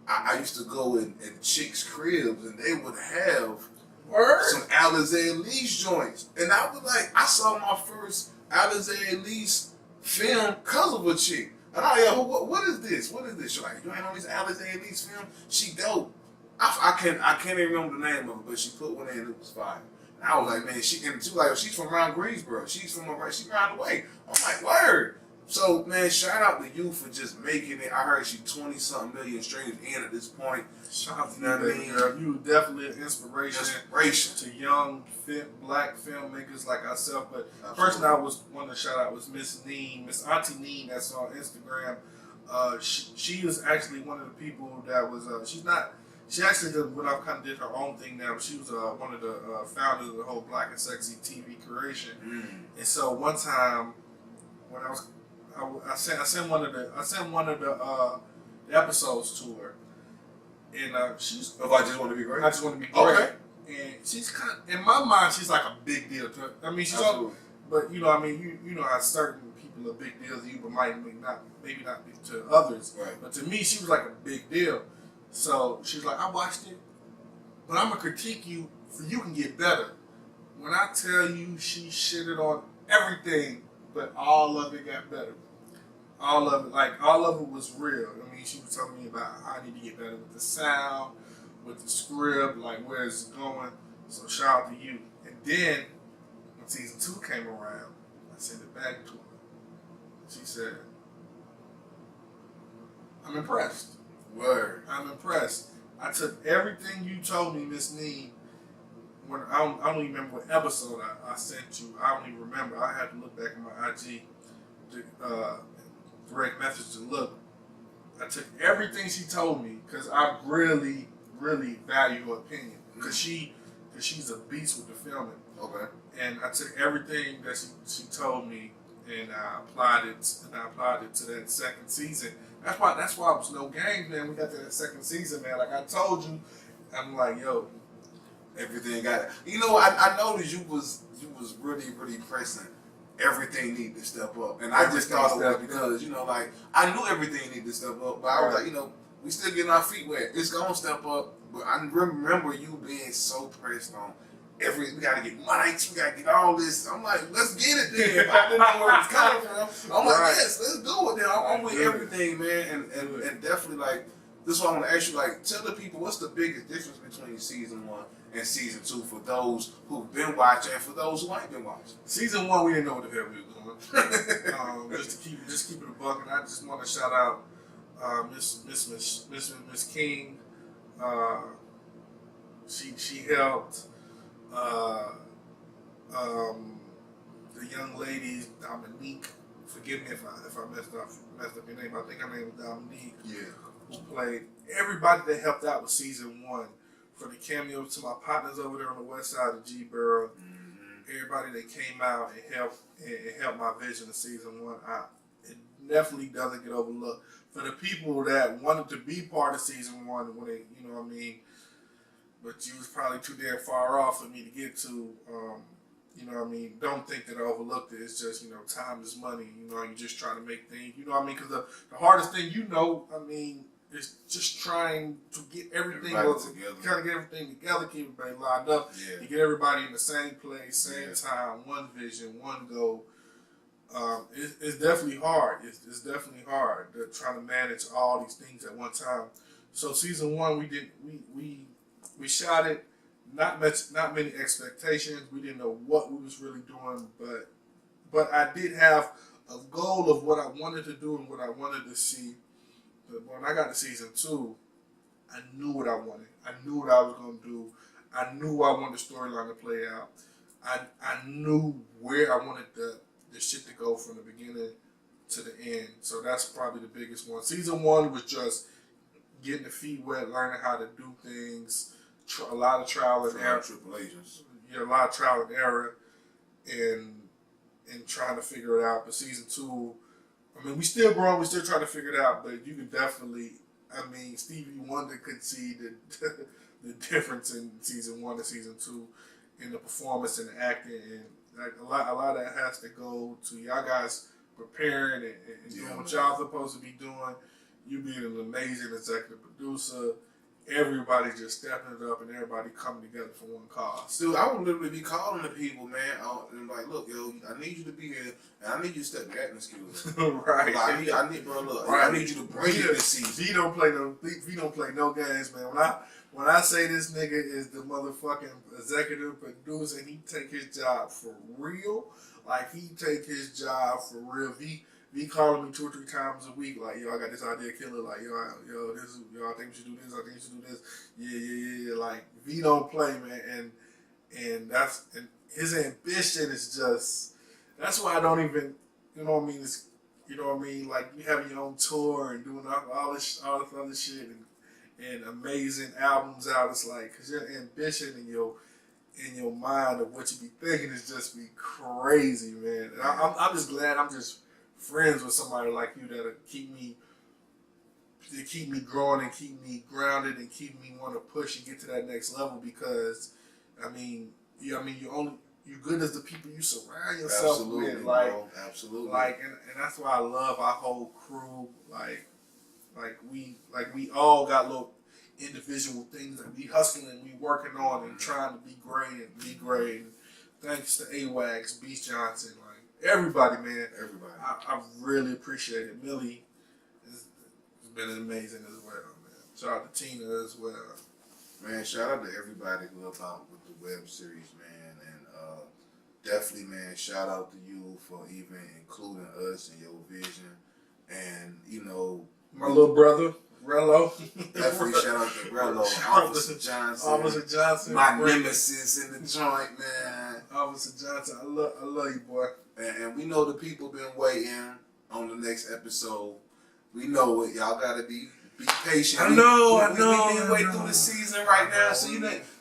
I used to go in chicks' cribs, and they would have some Alizé Elise joints, and I was like, I saw my first Alizé Elise film because of a chick. And I what is this? What is this? She's like, you ain't on this Alizé Elise film? She dope. I can't even remember the name of it, but she put one in and it was fire. And I was like, man, she was like, she's from around Greensboro. She's from she's around the way. I'm like, word. So man, shout out to you for just making it. I heard she 20-something million streams in at this point. Shout out to You know what I you, mean? girl. You were definitely an inspiration to young, black filmmakers like ourselves. But the person I wanted to shout out was Miss Neen, Miss Auntie Neen. That's on Instagram. She is actually one of the people that was. She actually went off, kind of did her own thing now. But she was one of the founders of the whole Black and Sexy TV creation. And so one time when I sent one of the episodes to her, and she's. If I just want to be great. I just want to be great. Okay. And she's kind of, in my mind, she's like a big deal to her. I mean, she's all, but you know, I mean, you know how certain people are big deals to you, but maybe not big to others. Right. But to me, she was like a big deal. So she's like, I watched it, but I'm gonna critique you for you can get better. When I tell you, she shitted on everything, but all of it got better. All of it was real. I mean, she was telling me about how I need to get better with the sound, with the script, like where it's going. So shout out to you. And then when season 2 came around, I sent it back to her. She said, I'm impressed. Word. I'm impressed. I took everything you told me, Miss Nee. When I don't even remember what episode I sent you. I don't even remember. I had to look back at my IG direct message to look. I took everything she told me because I really, really value her opinion because she's a beast with the filming. Okay. And I took everything that she told me and I applied it to that second season. That's why it was no game, man. We got to that second season, man. Like I told you, I'm like, yo, everything got it. You know, I noticed you was really, really pressing. Everything need to step up, and I just thought it was because you know, like I knew everything needed to step up, but I was like, you know, we still getting our feet wet. It's gonna step up, but I remember you being so pressed on we gotta get mics, we gotta get all this. I'm like, let's get it then. I didn't know where it was coming from. I'm like, yes, let's do it then. I'm with everything, man, and definitely like this is what I want to ask you. Like, tell the people what's the biggest difference between season 1 and season 2 for those who've been watching and for those who ain't been watching. Season 1, we didn't know what the hell we were doing. Just keep it a buck, and I just want to shout out Miss King. She helped the young lady Dominique. Forgive me if I messed up your name. I think her name was Dominique. Yeah. Who played everybody that helped out with season 1. For the cameos to my partners over there on the west side of G-Borough, everybody that came out and helped my vision of season 1, it definitely doesn't get overlooked. For the people that wanted to be part of season 1, when they, you know what I mean, but you was probably too damn far off for me to get to, you know what I mean, don't think that I overlooked it. It's just, you know, time is money, you know, you're just trying to make things, you know what I mean, because the hardest thing, you know, I mean, it's just trying to get everything together. Kind of get everything together, keep everybody lined up. Yeah. You get everybody in the same place, same time, one vision, one goal. It's definitely hard. It's definitely hard trying to manage all these things at one time. So season 1, we shot it. Not many expectations. We didn't know what we was really doing, but I did have a goal of what I wanted to do and what I wanted to see. But when I got to season 2, I knew what I wanted. I knew what I was gonna do. I knew I wanted the storyline to play out. I knew where I wanted the shit to go from the beginning to the end. So that's probably the biggest one. Season 1 was just getting the feet wet, learning how to do things, a lot of trial and error. Tribulations. Yeah, a lot of trial and error, and trying to figure it out. But season 2, I mean, we still growing, we still trying to figure it out. But you can definitely, I mean, Stevie Wonder could see the difference in season 1 and season 2 in the performance and the acting, and like a lot of that has to go to y'all guys preparing and doing what y'all supposed to be doing. You being an amazing executive producer, everybody just stepping it up and everybody coming together for one cause. Dude, I would literally be calling the people, man, and like, look, yo, I need you to be here, and I need you to step your acting skills. Right. Like, I need, bro, look, Right. I need you to bring it this season. He don't play no games, man. When I say this nigga is the motherfucking executive producer and he take his job for real, like he take his job for real. He calling me 2 or 3 times a week, like, yo, I got this idea, Killa, like, yo, I think we should do this, I think we should do this. Yeah. Like, V don't play, man, and his ambition is just, that's why I don't even, you know what I mean, like, you having your own tour and doing all this other shit and amazing albums out. It's like, cause your ambition and your mind of what you be thinking is just be crazy, man. And I'm just glad I'm just friends with somebody like you that'll keep me growing and keep me grounded and keep me want to push and get to that next level. Because you're good as the people you surround yourself with. Like, bro. Absolutely. Like, and that's why I love our whole crew. Like we all got little individual things that we hustling and we working on and trying to be great and be great. And thanks to AWACS, Beast Johnson, like everybody, man. Everybody. I really appreciate it. Millie has been amazing as well, man. Shout out to Tina as well. Man, shout out to everybody who helped out with the web series, man. And definitely, man, shout out to you for even including us in your vision. And, you know, My little brother, Rello. definitely shout out to Rello, Officer Johnson. Officer Johnson. My nemesis in the joint, man. Officer Johnson, I love you, boy. And we know the people been waiting on the next episode. We know it. Y'all gotta be patient. I know. We been waiting through the season right now. So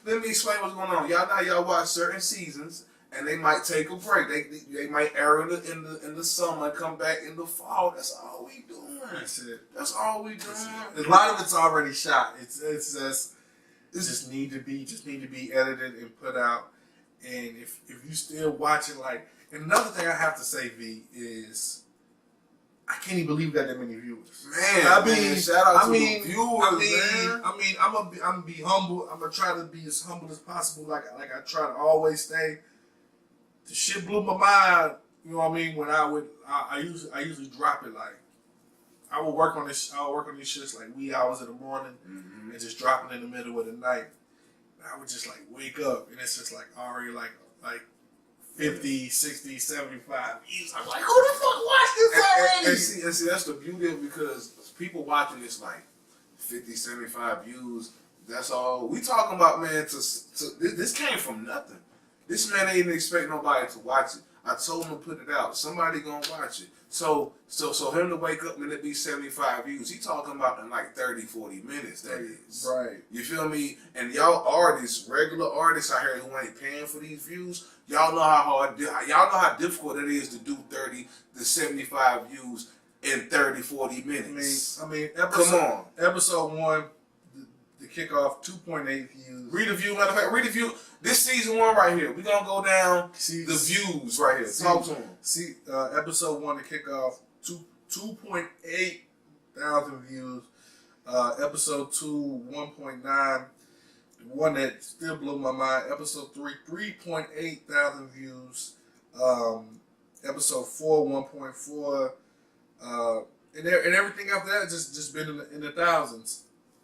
let me explain what's going on. Y'all watch certain seasons and they might take a break. They might air in the summer and come back in the fall. That's all we doing. That's it. That's all we doing. A lot of it's already shot. It's just need to be edited and put out. And if you still watching, like, and another thing I have to say, V, is I can't even believe we got that many viewers. Man, shout out to the viewers, man. I'm gonna be humble. I'm gonna try to be as humble as possible, like I try to always stay. The shit blew my mind. You know what I mean? When I usually drop it, like I would work on these shits like wee hours in the morning and just drop it in the middle of the night. And I would just like wake up and it's just like already like 50, 60, 75 views. I'm like, who the fuck watched this already? And see, that's the beauty of it, because people watching this like 50, 75 views. That's all we talking about, man. This came from nothing. This man ain't even expect nobody to watch it. I told him to put it out. Somebody gonna watch it. So him to wake up and it be 75 views, he talking about in like 30, 40 minutes, that is. Right. You feel me? And y'all artists, regular artists out here who ain't paying for these views, y'all know how difficult it is to do 30 to 75 views in 30, 40 minutes. I mean, come on. Episode 1, the kickoff, 2.8 views. Read a view, matter of fact, read a view. This season 1 right here. We're gonna go down the views right here. Talk to them. See, episode 1 to kick off, 2.8 thousand views. Episode 2, 1.9. The one that still blew my mind. Episode 3, 3.8 thousand views. Episode 4, 1.4. And everything after that just been in the thousands.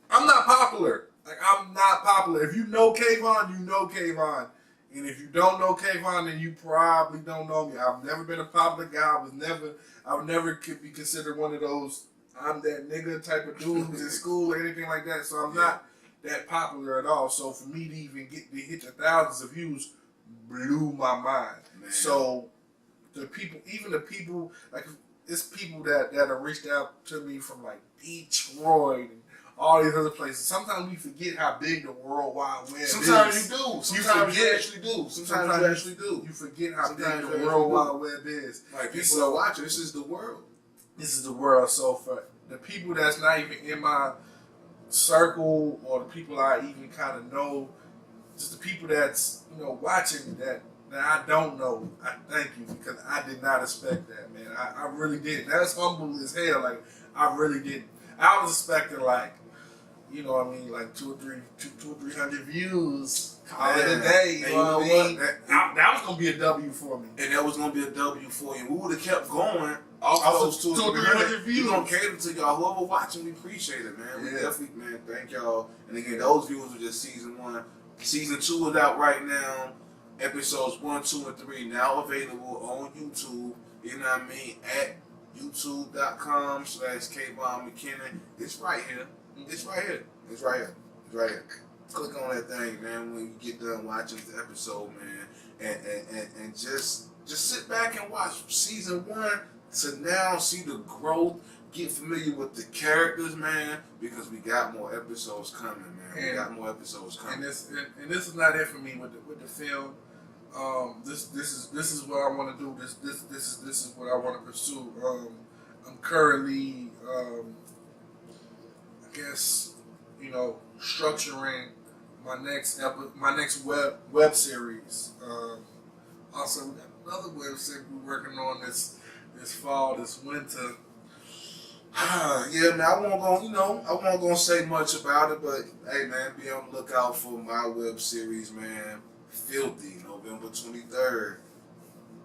I'm not popular. Like, I'm not popular. If you know Kavon, you know Kavon. And if you don't know Kavon, then you probably don't know me. I've never been a popular guy. I would never be considered one of those I'm that nigga type of dude who's in school or anything like that. So I'm not that popular at all. So for me to even get to hit the thousands of views blew my mind. Man. So the people, even the people, like it's people that have reached out to me from like Detroit and all these other places. Sometimes we forget how big the World Wide Web is. Sometimes you do. Sometimes you forget. actually do. Sometimes you actually do. You forget how Sometimes big you the World actually do. Wide Web is. Like people So- are watching. This is the world. This is the world. So for the people that's not even in my circle or the people I even kind of know, just the people that's watching that I don't know, I thank you because I did not expect that, man. I really didn't. That's humble as hell. Like I really didn't. I was expecting like, like 200 or 300 views. Call it a day. You know what I mean? That was gonna be a W for me. And that was gonna be a W for you. We would have kept going off Also, those 200 or 300 views. We gonna cater to y'all. Whoever watching, we appreciate it, man. We definitely, man, thank y'all. And again, those views were just season 1. Season 2 is out right now. Episodes 1, 2, and 3 now available on YouTube. You know what I mean? At youtube.com/Kavon Mckinnon. It's right here. It's right here. It's right here. It's right here. Click on that thing, man, when you get done watching the episode, man. And just sit back and watch season 1 to now see the growth. Get familiar with the characters, man, because we got more episodes coming, man. We got more episodes coming. And this is not it for me with the film. This is what I want to do. This is what I want to pursue. I'm currently, I guess, structuring my next web series. Also, we got another web series we're working on this fall, this winter. Yeah, man, I won't gonna say much about it, but hey, man, be on the lookout for my web series, man. Filthy, November 23rd.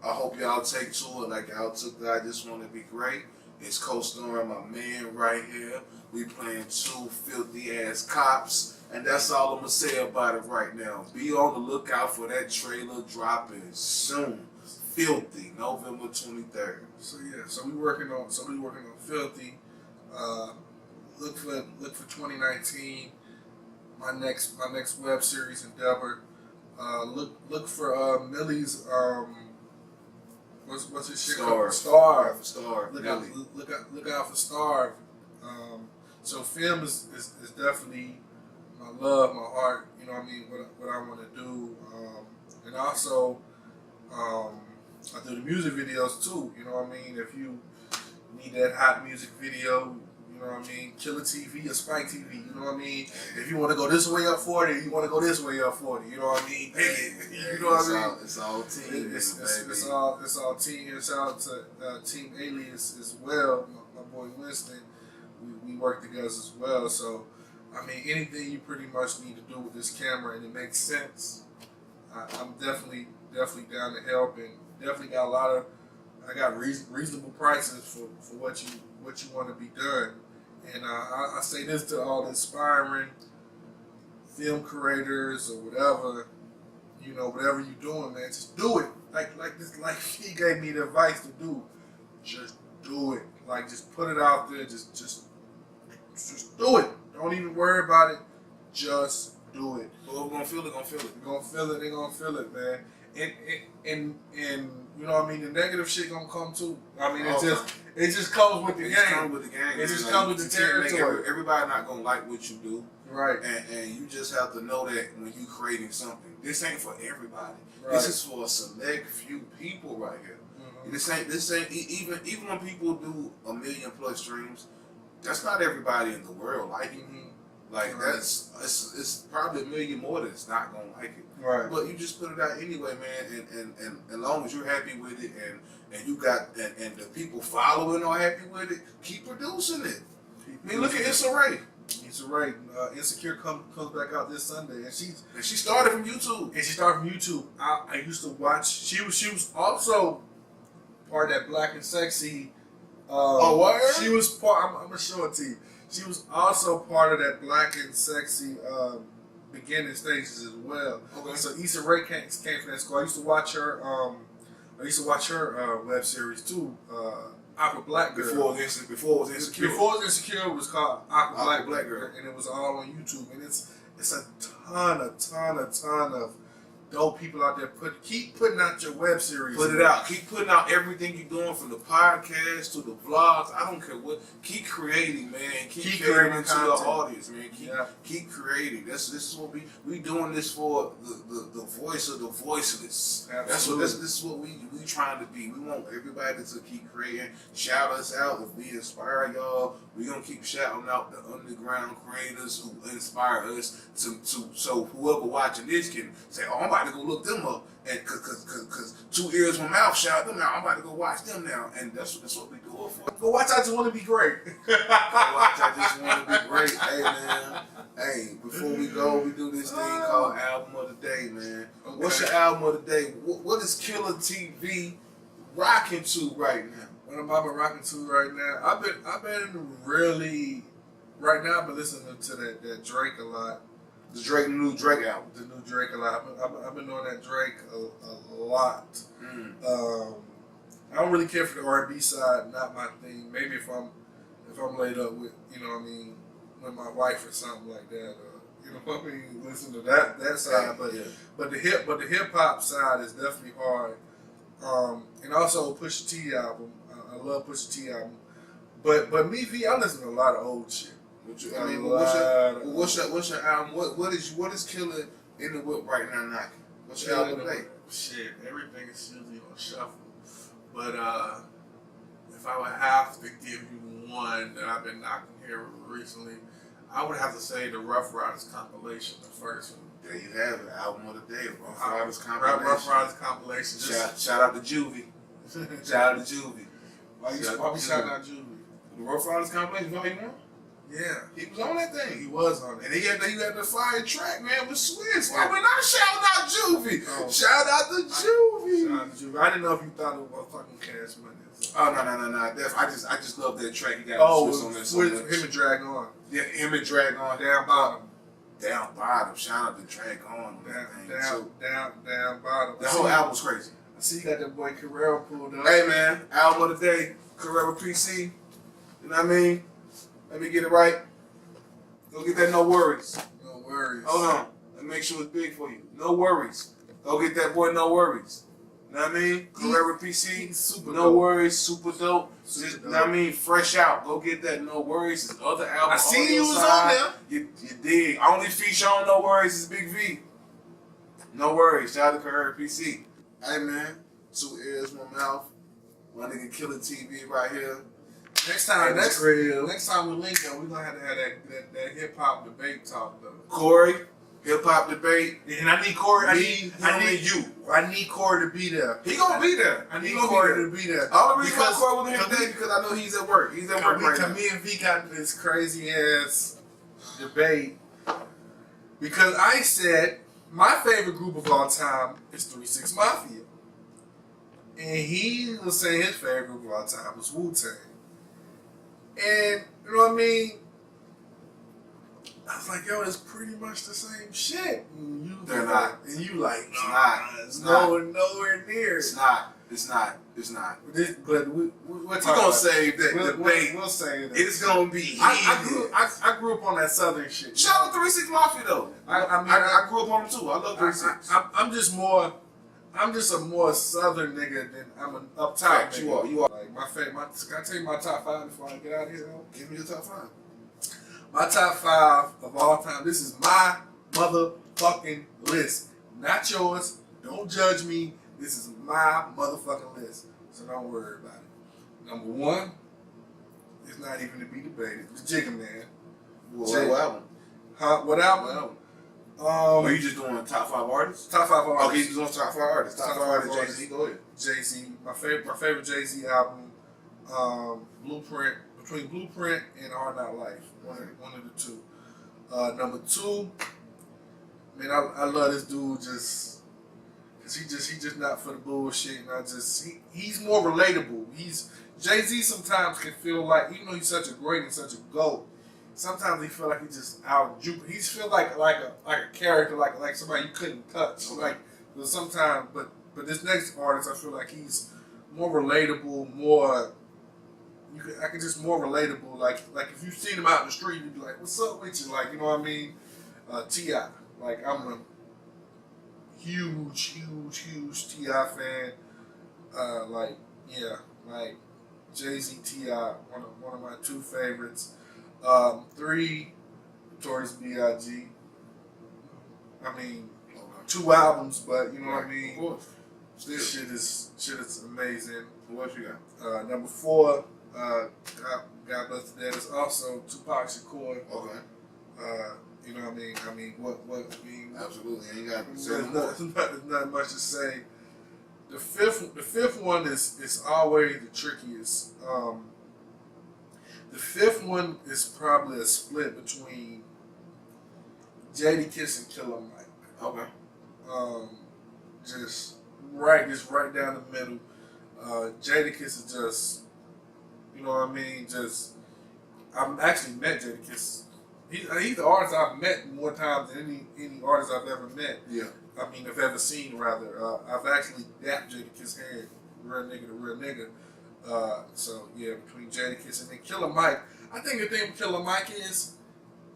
I hope y'all take to it like y'all took that. I Just Want to Be Great. It's co-starring my man right here. We playing 2 filthy ass cops, and that's all I'm gonna say about it right now. Be on the lookout for that trailer dropping soon. Filthy, November 23rd. So we working on Filthy. Look for 2019. My next web series endeavor. Look for Millie's what's his shit called? Starve. Look out for Starve. So film is definitely my love, my heart. You know what I mean? What I want to do, and also I do the music videos too. You know what I mean? If you need that hot music video, you know what I mean? Killa TV or Spike TV, you know what I mean? If you want to go this way up 40, you want to go this way up 40, you know what I mean? Pick it, you know what I mean? It's all team. It's all team. It's out to Team Alias as well. My boy Winston, we work together as well. So, I mean, anything you pretty much need to do with this camera and it makes sense, I'm definitely down to help, and definitely got I got reasonable prices for what you want to be done. And I say this to all inspiring film creators or whatever, whatever you're doing, man, just do it. Like he gave me the advice to do. Just do it. Like, just put it out there. Just do it. Don't even worry about it. Just do it. Whoever gonna feel it, gonna feel it. They're gonna feel it. They're gonna feel it, man. And you know what I mean, the negative shit gonna come too. I mean, it just comes with the game. It just comes with the territory. Everybody not gonna like what you do, right? And you just have to know that when you creating something, this ain't for everybody. Right. This is for a select few people right here. Mm-hmm. This ain't even when people do 1 million plus streams, that's not everybody in the world like it. Mm-hmm. Like it's probably 1 million more that's not gonna like it. Right. But you just put it out anyway, man, and as long as you're happy with it and you got and the people following are happy with it, keep producing it. I mean, look at Issa Rae. Issa Rae, Insecure comes back out this Sunday, and she started from YouTube. I used to watch. She was also part of that Black and Sexy. What? She was part. I'm gonna show it to you. She was also part of that Black and Sexy beginning stages as well. Okay. So Issa Rae came from that school. I used to watch her. Web series too. Aqua Black Girl. Before it was Insecure. Before it was Insecure, it was called Aqua Black, Black Girl. And it was all on YouTube. And it's a ton of dope people out there. Keep putting out your web series. Put it out. Keep putting out everything you're doing, from the podcast to the vlogs. I don't care what. Keep creating, man. Keep creating to the audience, man. Keep creating. This is what we doing this for, the voice of the voiceless. Absolutely. This is what we trying to be. We want everybody to keep creating. Shout us out if we inspire y'all. We gonna keep shouting out the underground creators who inspire us so whoever watching this can say, oh, I'm about to go look them up, and cause 2 Ears 1MOUTH shout them out. I'm about to go watch them now, and that's what we do it for. Go watch I Just Want to Be Great. Go watch I Just Want to Be Great. Hey man, hey, before we go, we do this thing called Album of the Day, man. Okay. What's your album of the day? What is Killa TV rocking to right now? What am I been rocking to right now? I've been really right now. I've been listening to that Drake a lot. The new Drake album. The new Drake a lot. I've been doing that Drake a lot. I don't really care for the R&B side. Not my thing. Maybe if I'm laid up with, you know what I mean, with my wife or something like that. You know what I mean? Listen to that side. But the hip hop side is definitely hard. And also Pusha T album. I love Pusha T album. But me, V, I listen to a lot of old shit. What's your album? What is Killa in the whip right now knocking? What's your album today? Shit, everything is usually on shuffle. But if I would have to give you one that I've been knocking here recently, I would have to say the Rough Riders compilation, the first one. There you have it, album of the day, Rough Riders compilation. Rough Riders compilation. Shout out to Juvie. Shout out to Juvie. Why we shouting out Juvie? The Rough Riders compilation, volume 1? Yeah. He was on that thing. He was on it. And he had the fire track, man, with Swiss. Why we not shouting out Juvie? Oh. Shout out to Juvie. Shout out to Juvie. I didn't know if you thought it was fucking Cash Money. Oh, no. I just love that track. He got Swiss on there so much. Him and Drag On. Yeah, him and Drag On. Down Bottom. Down Bottom. Shout out to Drag On. Down Bottom. The whole album's crazy. I see you got that boy Carrera pulled up. Hey, man. Album of the day. Carrera PC. You know what I mean? Let me get it right. Go get that No Worries. No Worries. Hold on. Let me make sure it's big for you. No Worries. Go get that boy No Worries. You know what I mean? Carrera PC. Super No dope. Worries. Super dope. Super Just, dope. you know what I mean? Fresh out. Go get that No Worries. His other album. I seen you was side. on there. You dig. Only feature on No Worries is Big V. No Worries. Shout out to Carrera PC. Hey, man. 2 Ears 1MOUTH. My nigga Killa TV right here. Next time we link up, we're gonna have to have that hip hop debate talk though. Corey, hip hop debate. And I need Corey. I need you. I need Corey to be there. He gonna be there. I need Corey to be there. All the reason why Corey wasn't here today because I know he's at work. He's at work right now. Me and V got this crazy ass debate because I said my favorite group of all time is 3 6 Mafia, and he was saying his favorite group of all time was Wu-Tang. And, you know what I mean? I was like, yo, it's pretty much the same shit. And They're not. And you like, It's not. It's nowhere near. It's not. But we're gonna save that debate. We'll save that. It's gonna be heated. I grew up on that Southern shit. Shout out to 3 6 Mafia though. I grew up on them too. I love 3 6. I'm just a more Southern nigga than I'm an up top nigga. You are. Like can I tell you my top 5 before I get out of here? Give me your top 5. My top 5 of all time. This is my motherfucking list. Not yours. Don't judge me. This is my motherfucking list. So don't worry about it. Number 1, it's not even to be debated. It's Jigga Man. What album? Huh? What album? Are you just doing top 5 artists? Top 5 artists. Okay, you just doing top 5 artists. Top 5 artists. Jay-Z, go ahead. Jay-Z. My favorite Jay-Z album. Blueprint. Between Blueprint and Are Not Life. One of the two. Number 2. Man, I love this dude just because he just not for the bullshit. And he's more relatable. Jay-Z sometimes can feel like, even though he's such a great and such a GOAT, sometimes he feel like he just out juke. He feel like a character, like somebody you couldn't touch. Like sometimes, but this next artist, I feel like he's more relatable, more I can just more relatable. Like if you seen him out in the street, you'd be like, "What's up with you?" Like, you know what I mean? Ti, like I'm a huge Ti fan. Like yeah, like Jay-Z, Ti, one of my two favorites. 3, Notorious B.I.G. I mean, 2 albums, but you know what I mean. Of course. This shit is amazing. What you got? Number 4, God Bless the Dead is also Tupac Shakur. Okay. You know what I mean? I mean, what I mean? Absolutely. And you got There's not much to say. The fifth one is always the trickiest. The 5th one is probably a split between Jadakiss and Killa Mike. Okay. Just right down the middle. Jadakiss is just, you know what I mean? Just, I've actually met Jadakiss. He's the artist I've met more times than any artist I've ever met. Yeah. I mean, I've ever seen, rather. I've actually dapped Jadakiss' hand, real nigga to real nigga. So, yeah, between Jadakiss and then Killa Mike. I think the thing with Killa Mike is,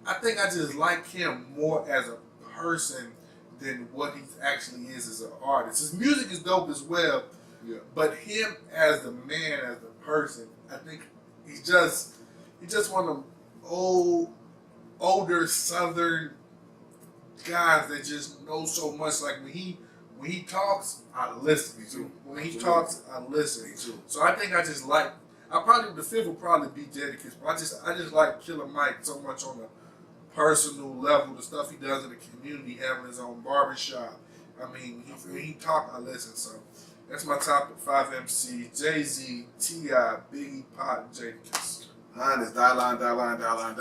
I think I just like him more as a person than what he actually is as an artist. His music is dope as well, Yeah. but him as the man, as the person, I think he's just one of them older Southern guys that just know so much. Like when he talks, I listen. Me too. When he talks, I listen. Me too. So I think I just like. The 5th will probably be Jadakiss, but I just like Killa Mike so much on a personal level. The stuff he does in the community, having his own barbershop. I mean, when he talk, I listen. So that's my top 5 MC: Jay-Z, Ti, Biggie, Pac, and Jadakiss. Mine is die line. We gonna holler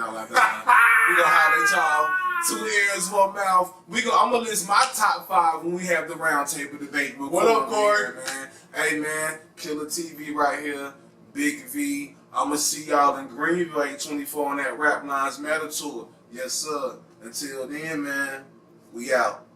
at y'all. 2 ears, 1 mouth. I'm gonna list my top 5 when we have the round table debate. What up, Corey? Man? Hey man, Killa TV right here. Big V. I'ma see y'all in Greenville 824 on that Rap Lines Metal Tour. Yes, sir. Until then, man, we out.